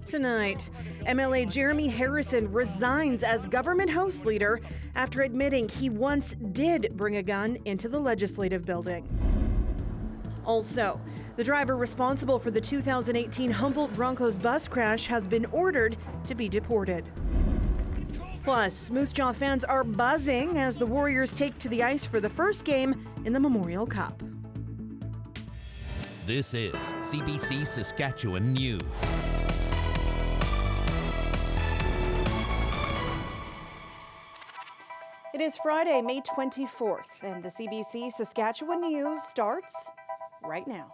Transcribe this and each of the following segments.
Tonight, MLA Jeremy Harrison resigns as government House Leader after admitting he once did bring a gun into the legislative building. Also, the driver responsible for the 2018 Humboldt Broncos bus crash has been ordered to be deported. Plus, Moose Jaw fans are buzzing as the Warriors take to the ice for the first game in the Memorial Cup. This is CBC Saskatchewan News. It is Friday, May 24th, and the CBC Saskatchewan News starts right now.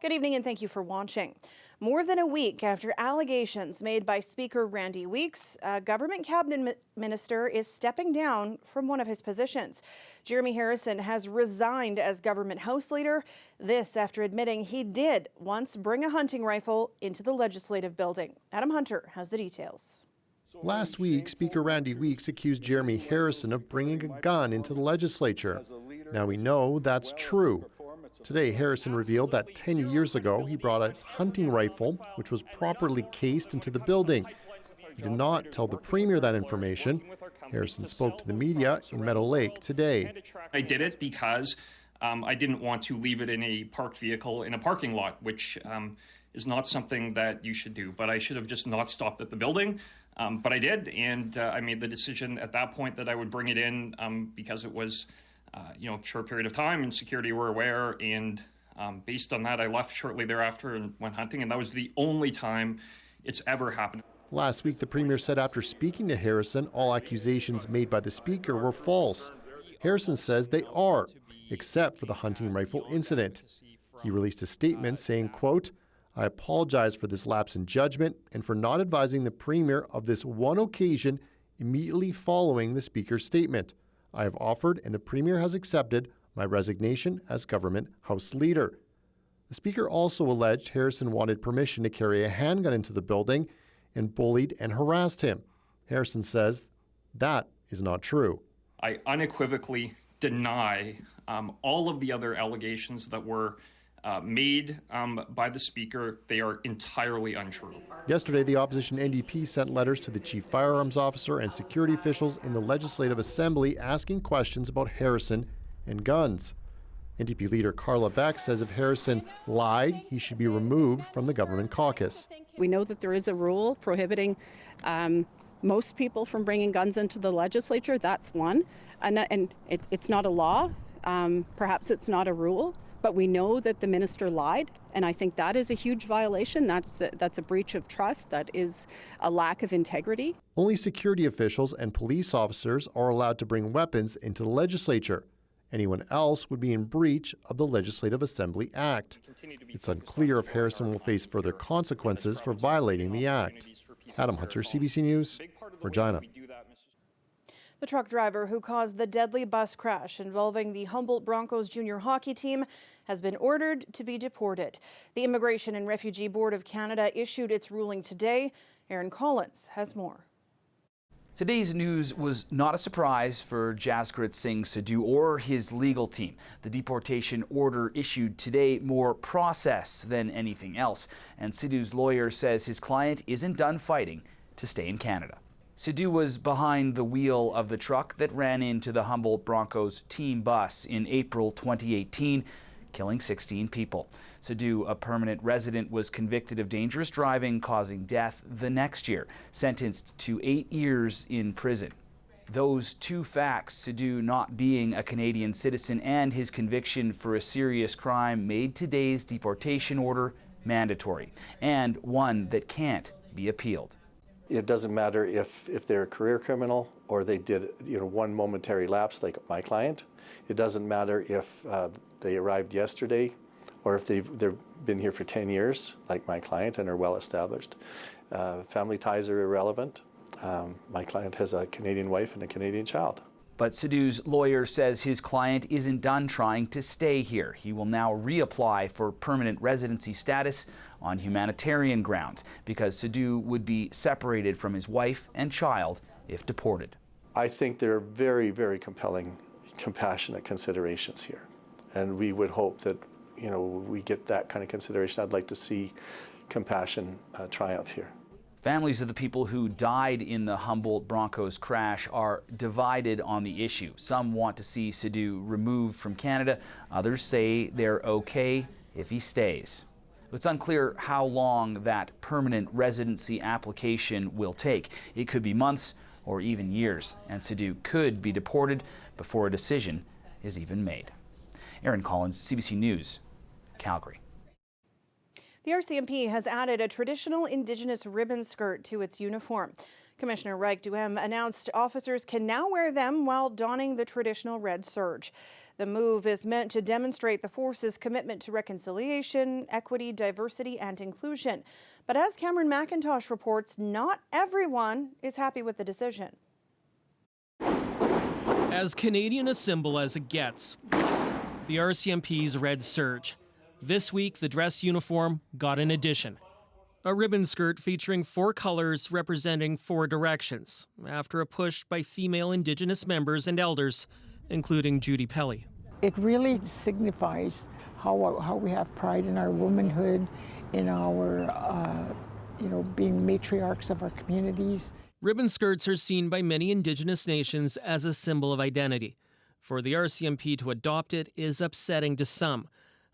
Good evening and thank you for watching. More than a week after allegations made by Speaker Randy Weeks, a government cabinet minister is stepping down from one of his positions. Jeremy Harrison has resigned as government House Leader, this after admitting he did once bring a hunting rifle into the legislative building. Adam Hunter has the details. Last week, Speaker Randy Weeks accused Jeremy Harrison of bringing a gun into the legislature. Now we know that's true. Today, Harrison revealed that 10 years ago, he brought a hunting rifle, which was properly cased into the building. He did not tell the Premier that information. Harrison spoke to the media in Meadow Lake today. I did it because I didn't want to leave it in a parked vehicle in a parking lot, which is not something that you should do. But I should have just not stopped at the building. But I did, and I made the decision at that point that I would bring it in because it was a short period of time and security were aware, and based on that I left shortly thereafter and went hunting, and that was the only time it's ever happened. Last week, the Premier said after speaking to Harrison, all accusations made by the Speaker were false. Harrison says they are, except for the hunting rifle incident. He released a statement saying, quote, "I apologize for this lapse in judgment and for not advising the Premier of this one occasion immediately following the Speaker's statement. I have offered and the Premier has accepted my resignation as government House Leader." The Speaker also alleged Harrison wanted permission to carry a handgun into the building and bullied and harassed him. Harrison says that is not true. I unequivocally deny all of the other allegations that were made by the Speaker. They are entirely untrue. Yesterday, the opposition NDP sent letters to the chief firearms officer and security officials in the Legislative Assembly asking questions about Harrison and guns. NDP leader Carla Beck says if Harrison lied, he should be removed from the government caucus. We know that there is a rule prohibiting most people from bringing guns into the legislature. That's one. And it's not a law. Perhaps it's not a rule. But we know that the minister lied, and I think that is a huge violation. That's a breach of trust. That is a lack of integrity. Only security officials and police officers are allowed to bring weapons into the legislature. Anyone else would be in breach of the Legislative Assembly Act. It's unclear if Harrison will face further consequences for violating the act. Adam Hunter, CBC News, Regina. The truck driver who caused the deadly bus crash involving the Humboldt Broncos junior hockey team has been ordered to be deported. The Immigration and Refugee Board of Canada issued its ruling today. Aaron Collins has more. Today's news was not a surprise for Jaskrit Singh Sidhu or his legal team. The deportation order issued today more process than anything else, and Sidhu's lawyer says his client isn't done fighting to stay in Canada. Sidhu was behind the wheel of the truck that ran into the Humboldt Broncos team bus in April 2018, killing 16 people. Sidhu, a permanent resident, was convicted of dangerous driving causing death the next year, sentenced to 8 years in prison. Those two facts, Sidhu not being a Canadian citizen and his conviction for a serious crime, made today's deportation order mandatory, and one that can't be appealed. It doesn't matter if they're a career criminal or they did one momentary lapse like my client. It doesn't matter if they arrived yesterday or if they've been here for 10 years like my client and are well established. Family ties are irrelevant. My client has a Canadian wife and a Canadian child. But Sidhu's lawyer says his client isn't done trying to stay here. He will now reapply for permanent residency status on humanitarian grounds because Sidhu would be separated from his wife and child if deported. I think there are very, very compelling, compassionate considerations here. And we would hope that, we get that kind of consideration. I'd like to see compassion triumph here. Families of the people who died in the Humboldt Broncos crash are divided on the issue. Some want to see Sadu removed from Canada. Others say they're okay if he stays. It's unclear how long that permanent residency application will take. It could be months or even years, and Sadu could be deported before a decision is even made. Aaron Collins, CBC News, Calgary. The RCMP has added a traditional Indigenous ribbon skirt to its uniform. Commissioner Rike Duhem announced officers can now wear them while donning the traditional red serge. The move is meant to demonstrate the force's commitment to reconciliation, equity, diversity, and inclusion. But as Cameron McIntosh reports, not everyone is happy with the decision. As Canadian a symbol as it gets, the RCMP's red serge. This week, the dress uniform got an addition. A ribbon skirt featuring 4 colors representing 4 directions, after a push by female Indigenous members and elders, including Judy Pelly. It really signifies how we have pride in our womanhood, in our, being matriarchs of our communities. Ribbon skirts are seen by many Indigenous nations as a symbol of identity. For the RCMP to adopt it is upsetting to some.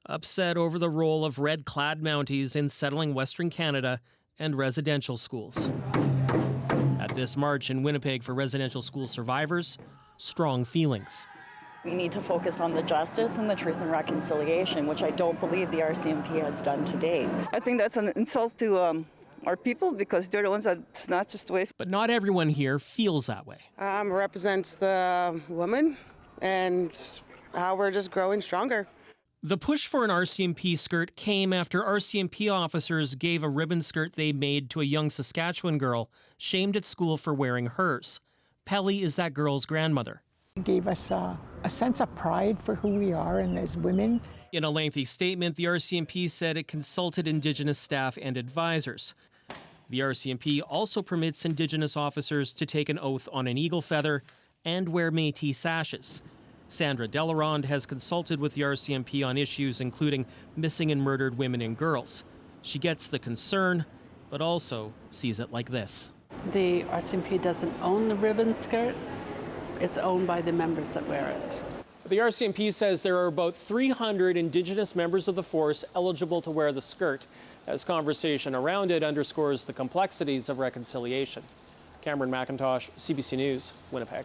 Upset over the role of red-clad Mounties in settling Western Canada and residential schools. At this march in Winnipeg for residential school survivors, strong feelings. We need to focus on the justice and the truth and reconciliation, which I don't believe the RCMP has done to date. I think that's an insult to our people because they're the ones that snatched us away. But not everyone here feels that way. Represents the woman and how we're just growing stronger. The push for an RCMP skirt came after RCMP officers gave a ribbon skirt they made to a young Saskatchewan girl shamed at school for wearing hers. Pelly is that girl's grandmother. It gave us a sense of pride for who we are and as women. In a lengthy statement, the RCMP said it consulted Indigenous staff and advisors. The RCMP also permits Indigenous officers to take an oath on an eagle feather and wear Métis sashes. Sandra Delarond has consulted with the RCMP on issues including missing and murdered women and girls. She gets the concern, but also sees it like this. The RCMP doesn't own the ribbon skirt. It's owned by the members that wear it. The RCMP says there are about 300 Indigenous members of the force eligible to wear the skirt, as conversation around it underscores the complexities of reconciliation. Cameron McIntosh, CBC News, Winnipeg.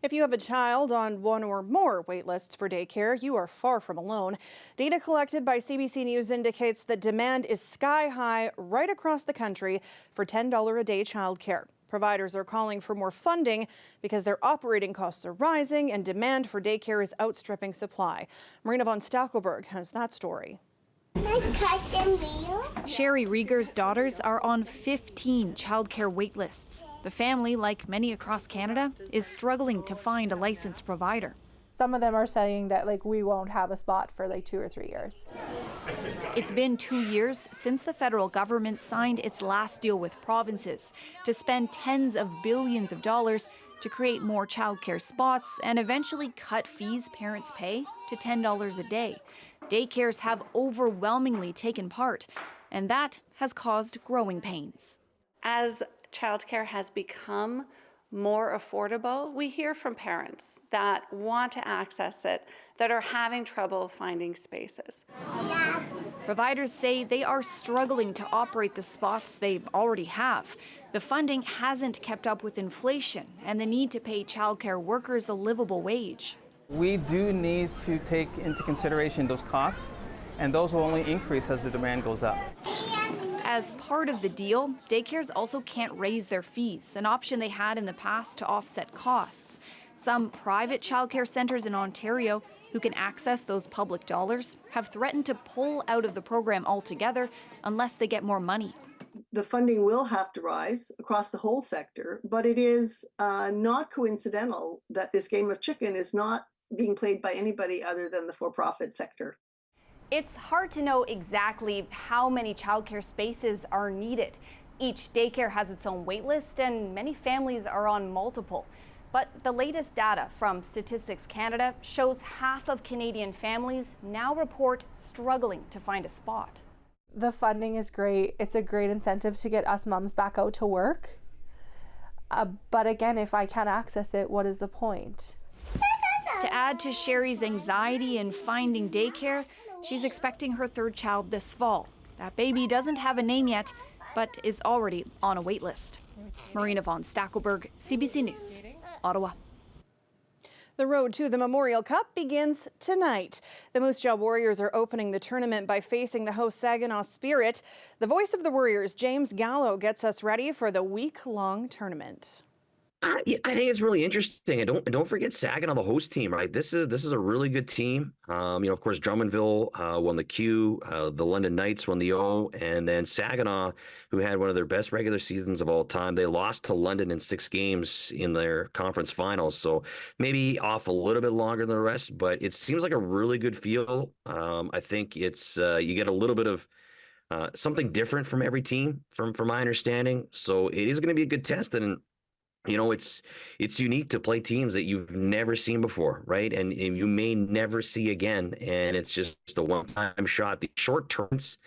If you have a child on one or more waitlists for daycare, you are far from alone. Data collected by CBC News indicates that demand is sky high right across the country for $10 a day childcare. Providers are calling for more funding because their operating costs are rising and demand for daycare is outstripping supply. Marina von Stackelberg has that story. Sherry Rieger's daughters are on 15 childcare waitlists. The family, like many across Canada, is struggling to find a licensed provider. Some of them are saying that we won't have a spot for 2 or 3 years. It's been 2 years since the federal government signed its last deal with provinces to spend tens of billions of dollars to create more childcare spots and eventually cut fees parents pay to $10 a day. Daycares have overwhelmingly taken part, and that has caused growing pains. As childcare has become more affordable, we hear from parents that want to access it, that are having trouble finding spaces. Providers say they are struggling to operate the spots they already have. The funding hasn't kept up with inflation and the need to pay childcare workers a livable wage. We do need to take into consideration those costs, and those will only increase as the demand goes up. As part of the deal, daycares also can't raise their fees, an option they had in the past to offset costs. Some private childcare centres in Ontario who can access those public dollars have threatened to pull out of the program altogether unless they get more money. The funding will have to rise across the whole sector, but it is not coincidental that this game of chicken is not being played by anybody other than the for-profit sector. It's hard to know exactly how many childcare spaces are needed. Each daycare has its own waitlist and many families are on multiple. But the latest data from Statistics Canada shows half of Canadian families now report struggling to find a spot. The funding is great. It's a great incentive to get us moms back out to work. But again, if I can't access it, what is the point? To add to Sherry's anxiety in finding daycare, she's expecting her third child this fall. That baby doesn't have a name yet, but is already on a wait list. Marina von Stackelberg, CBC News, Ottawa. The road to the Memorial Cup begins tonight. The Moose Jaw Warriors are opening the tournament by facing the host Saginaw Spirit. The voice of the Warriors, James Gallo, gets us ready for the week-long tournament. I think it's really interesting. And don't forget Saginaw, the host team, right? This is a really good team. Of course, Drummondville won the Q, the London Knights won the O, and then Saginaw, who had one of their best regular seasons of all time, they lost to London in 6 games in their conference finals. So maybe off a little bit longer than the rest, but it seems like a really good feel. I think it's you get a little bit of something different from every team, from my understanding. So it is going to be a good test. And it's unique to play teams that you've never seen before, right? And you may never see again. And it's just a one-time shot. The short turns,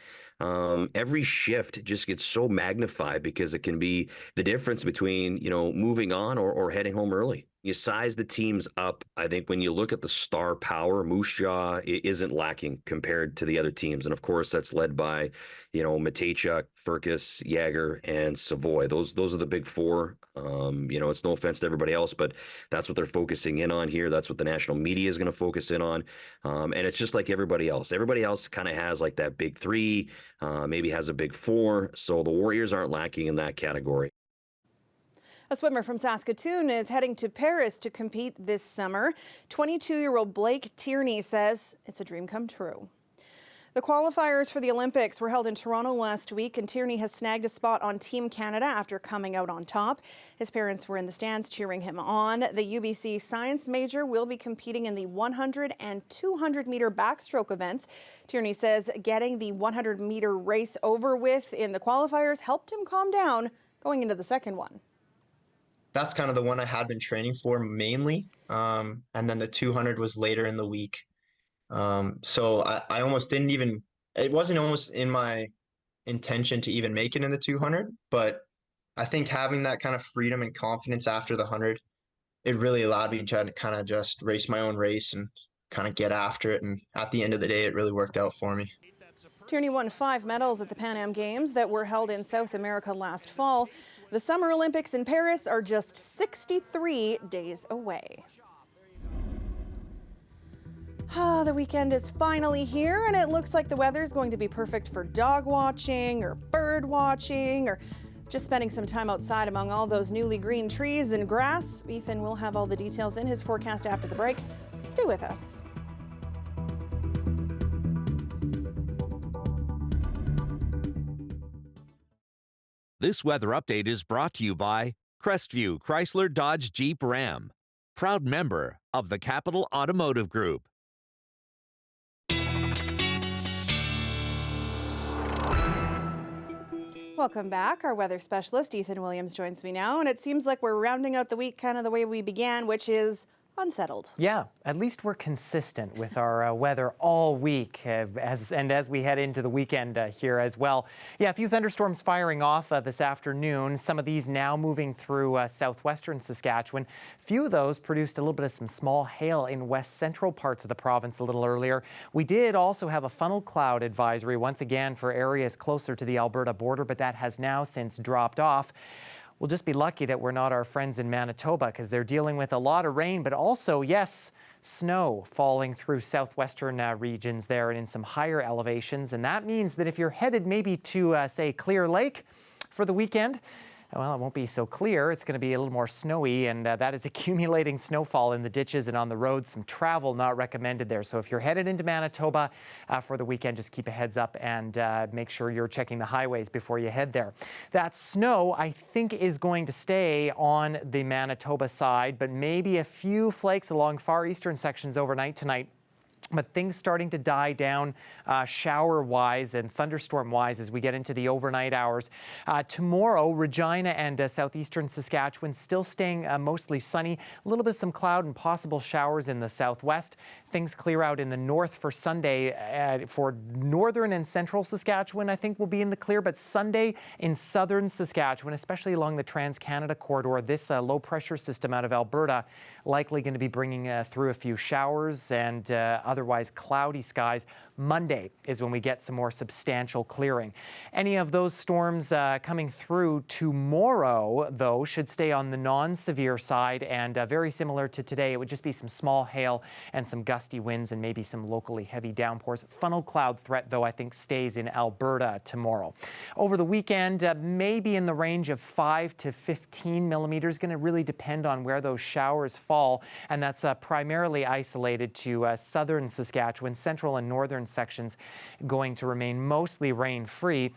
every shift just gets so magnified because it can be the difference between, moving on or heading home early. You size the teams up. I think when you look at the star power, Moose Jaw isn't lacking compared to the other teams. And of course, that's led by, Matejchuk, Furcus, Yager, and Savoy. Those are the big 4. It's no offense to everybody else, but that's what they're focusing in on here. That's what the national media is going to focus in on. And it's just like everybody else. Everybody else kind of has like that big 3, maybe has a big 4. So the Warriors aren't lacking in that category. A swimmer from Saskatoon is heading to Paris to compete this summer. 22-year-old Blake Tierney says it's a dream come true. The qualifiers for the Olympics were held in Toronto last week, and Tierney has snagged a spot on Team Canada after coming out on top. His parents were in the stands cheering him on. The UBC science major will be competing in the 100 and 200-meter backstroke events. Tierney says getting the 100-meter race over with in the qualifiers helped him calm down going into the second one. That's kind of the one I had been training for mainly. And then the 200 was later in the week. So I almost didn't even, it wasn't almost in my intention to even make it in the 200, but I think having that kind of freedom and confidence after the 100, it really allowed me to kind of just race my own race and kind of get after it. And at the end of the day, it really worked out for me. Tierney won 5 medals at the Pan Am Games that were held in South America last fall. The Summer Olympics in Paris are just 63 days away. The weekend is finally here, and it looks like the weather is going to be perfect for dog watching or bird watching or just spending some time outside among all those newly green trees and grass. Ethan will have all the details in his forecast after the break. Stay with us. This weather update is brought to you by Crestview Chrysler Dodge Jeep Ram, proud member of the Capital Automotive Group. Welcome back. Our weather specialist, Ethan Williams, joins me now, and it seems like we're rounding out the week kind of the way we began, which is unsettled. Yeah, at least we're consistent with our weather all week as we head into the weekend here as well. Yeah, a few thunderstorms firing off this afternoon. Some of these now moving through southwestern Saskatchewan. Few of those produced a little bit of some small hail in west central parts of the province a little earlier. We did also have a funnel cloud advisory once again for areas closer to the Alberta border, but that has now since dropped off. We'll just be lucky that we're not our friends in Manitoba because they're dealing with a lot of rain, but also, yes, snow falling through southwestern regions there and in some higher elevations. And that means that if you're headed maybe to, say, Clear Lake for the weekend, well, it won't be so clear. It's going to be a little more snowy, and that is accumulating snowfall in the ditches and on the roads. Some travel not recommended there. So if you're headed into Manitoba for the weekend, just keep a heads up and make sure you're checking the highways before you head there. That snow, I think, is going to stay on the Manitoba side, but maybe a few flakes along far eastern sections overnight tonight. But things starting to die down shower-wise and thunderstorm-wise as we get into the overnight hours. Tomorrow, Regina and southeastern Saskatchewan still staying mostly sunny. A little bit some cloud and possible showers in the southwest. Things clear out in the north for Sunday. For northern and central Saskatchewan, I think will be in the clear. But Sunday in southern Saskatchewan, especially along the Trans-Canada corridor, this low-pressure system out of Alberta likely going to be bringing through a few showers and otherwise cloudy skies. Monday is when we get some more substantial clearing. Any of those storms coming through tomorrow, though, should stay on the non-severe side and very similar to today. It would just be some small hail and some gusty winds and maybe some locally heavy downpours. Funnel cloud threat, though, I think stays in Alberta tomorrow. Over the weekend, maybe in the range of 5 to 15 millimeters. Going to really depend on where those showers fall, and that's primarily isolated to southern Saskatchewan. Central and northern sections going to remain mostly rain-free.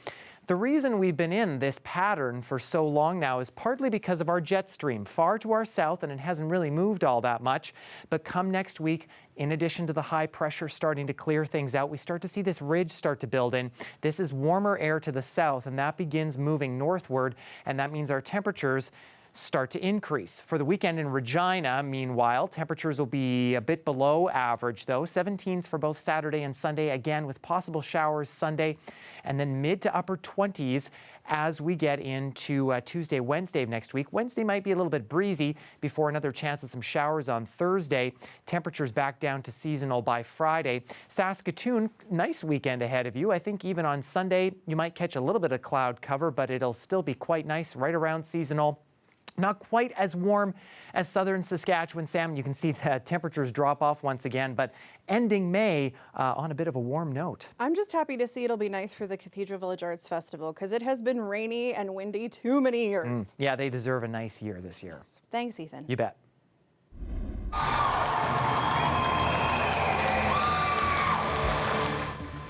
The reason we've been in this pattern for so long now is partly because of our jet stream far to our south, and it hasn't really moved all that much. But come next week, in addition to the high pressure starting to clear things out, we start to see this ridge start to build in. This is warmer air to the south, and that begins moving northward, and that means our temperatures start to increase. For the weekend in Regina, meanwhile, temperatures will be a bit below average, though. 17s for both Saturday and Sunday, again with possible showers Sunday, and then mid to upper 20s as we get into Tuesday, Wednesday of next week. Wednesday might be a little bit breezy before another chance of some showers on Thursday. Temperatures back down to seasonal by Friday. Saskatoon, nice weekend ahead of you. I think even on Sunday, you might catch a little bit of cloud cover, but it'll still be quite nice, right around seasonal. Not quite as warm as southern Saskatchewan, Sam. You can see the temperatures drop off once again, but ending May on a bit of a warm note. I'm just happy to see it'll be nice for the Cathedral Village Arts Festival because it has been rainy and windy too many years. Yeah, they deserve a nice year this year. Thanks, Ethan. You bet.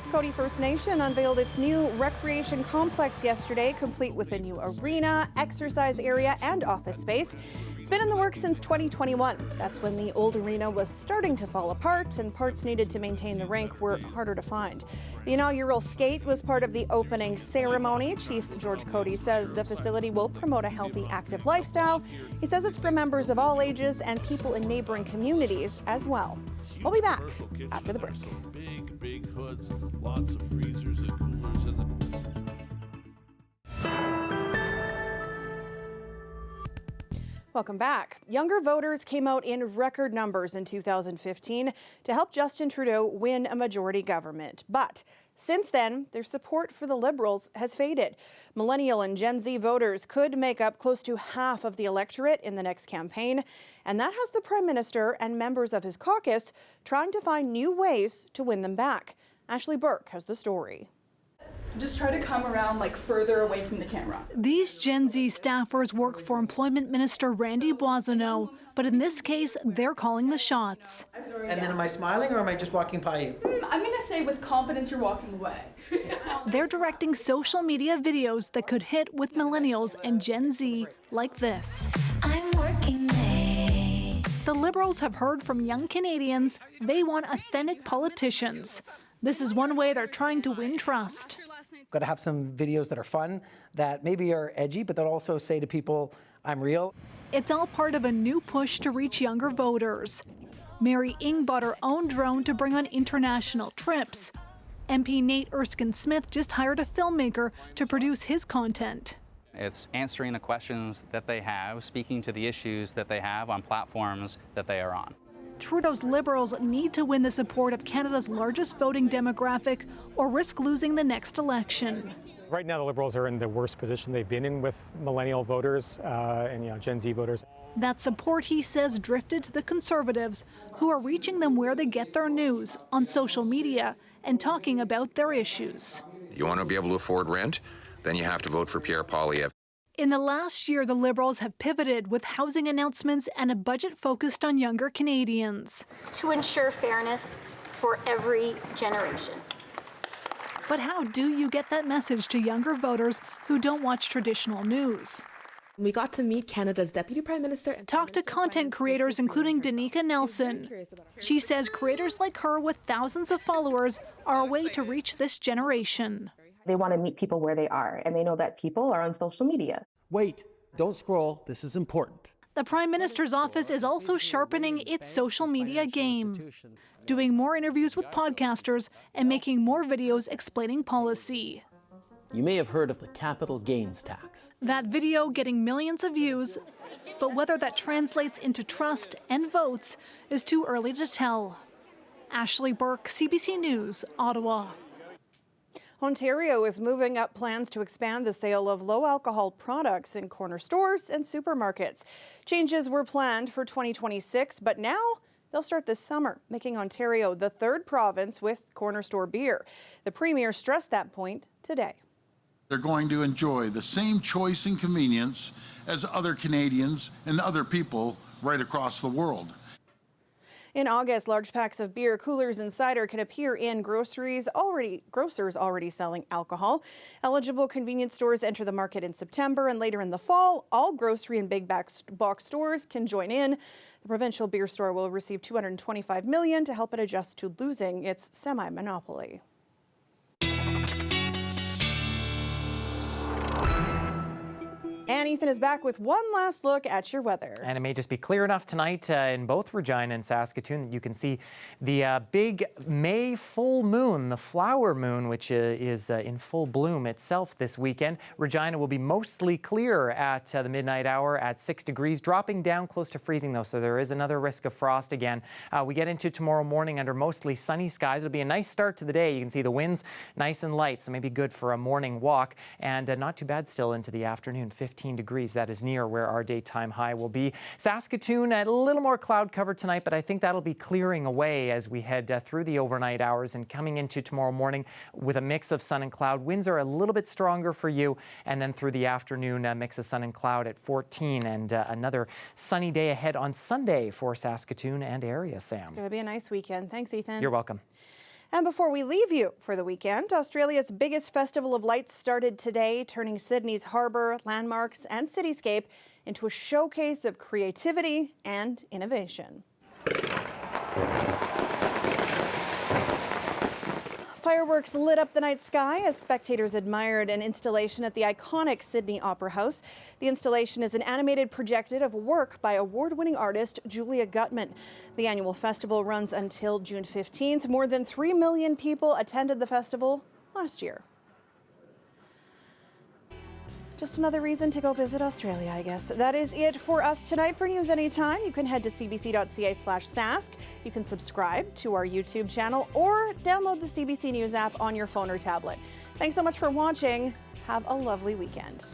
Cody First Nation unveiled its new recreation complex yesterday, complete with a new arena, exercise area, and office space. It's been in the works since 2021. That's when the old arena was starting to fall apart and parts needed to maintain the rink were harder to find. The inaugural skate was part of the opening ceremony. Chief George Cody says the facility will promote a healthy, active lifestyle. He says it's for members of all ages and people in neighboring communities as well. We'll be back after the break. Big hoods, lots of freezers and coolers in the... Welcome back. Younger voters came out in record numbers in 2015 to help Justin Trudeau win a majority government. But since then, their support for the Liberals has faded. Millennial and Gen Z voters could make up close to half of the electorate in the next campaign, and that has the Prime Minister and members of his caucus trying to find new ways to win them back. Ashley Burke has the story. Just try to come around further away from the camera. These Gen Z staffers work for Employment Minister Randy Boissonnault, but in this case, they're calling the shots. And then am I smiling or am I just walking by you? I'm going to say with confidence you're walking away. They're directing social media videos that could hit with millennials and Gen Z like this. I'm working late. The Liberals have heard from young Canadians they want authentic politicians. This is one way they're trying to win trust. Got to have some videos that are fun, that maybe are edgy, but that also say to people, I'm real. It's all part of a new push to reach younger voters. Mary Ng bought her own drone to bring on international trips. MP Nate Erskine-Smith just hired a filmmaker to produce his content. It's answering the questions that they have, speaking to the issues that they have on platforms that they are on. Trudeau's Liberals need to win the support of Canada's largest voting demographic or risk losing the next election. Right now, the Liberals are in the worst position they've been in with millennial voters and Gen Z voters. That support, he says, drifted to the Conservatives, who are reaching them where they get their news, on social media, and talking about their issues. You want to be able to afford rent? Then you have to vote for Pierre Poilievre. In the last year, the Liberals have pivoted with housing announcements and a budget focused on younger Canadians. To ensure fairness for every generation. But how do you get that message to younger voters who don't watch traditional news? We got to meet Canada's Deputy Prime Minister and Talk to content creators, including Danica Nelson. She says creators like her with thousands of followers are a way to reach this generation. They want to meet people where they are, and they know that people are on social media. Wait, don't scroll. This is important. The Prime Minister's office is also sharpening its social media game, doing more interviews with podcasters and making more videos explaining policy. You may have heard of the capital gains tax. That video getting millions of views, but whether that translates into trust and votes is too early to tell. Ashley Burke, CBC News, Ottawa. Ontario is moving up plans to expand the sale of low-alcohol products in corner stores and supermarkets. Changes were planned for 2026, but now they'll start this summer, making Ontario the third province with corner store beer. The Premier stressed that point today. They're going to enjoy the same choice and convenience as other Canadians and other people right across the world. In August, large packs of beer, coolers, and cider can appear in grocers already selling alcohol. Eligible convenience stores enter the market in September, and later in the fall, all grocery and big box stores can join in. The provincial beer store will receive $225 million to help it adjust to losing its semi-monopoly. And Ethan is back with one last look at your weather. And it may just be clear enough tonight in both Regina and Saskatoon that you can see the big May full moon, the flower moon, which is in full bloom itself this weekend. Regina will be mostly clear at the midnight hour at 6 degrees, dropping down close to freezing though, so there is another risk of frost again. We get into tomorrow morning under mostly sunny skies. It'll be a nice start to the day. You can see the winds nice and light, so maybe good for a morning walk, and not too bad still into the afternoon. 15 degrees. That is near where our daytime high will be. Saskatoon, a little more cloud cover tonight, but I think that'll be clearing away as we head through the overnight hours and coming into tomorrow morning with a mix of sun and cloud. Winds are a little bit stronger for you, and then through the afternoon, a mix of sun and cloud at 14, and another sunny day ahead on Sunday for Saskatoon and area, Sam. It's going to be a nice weekend. Thanks, Ethan. You're welcome. And before we leave you for the weekend, Australia's biggest festival of lights started today, turning Sydney's harbour, landmarks, and cityscape into a showcase of creativity and innovation. Fireworks lit up the night sky as spectators admired an installation at the iconic Sydney Opera House. The installation is an animated projection of work by award-winning artist Julia Gutman. The annual festival runs until June 15th. More than 3 million people attended the festival last year. Just another reason to go visit Australia, I guess. That is it for us tonight. For News Anytime, you can head to cbc.ca/Sask. You can subscribe to our YouTube channel or download the CBC News app on your phone or tablet. Thanks so much for watching. Have a lovely weekend.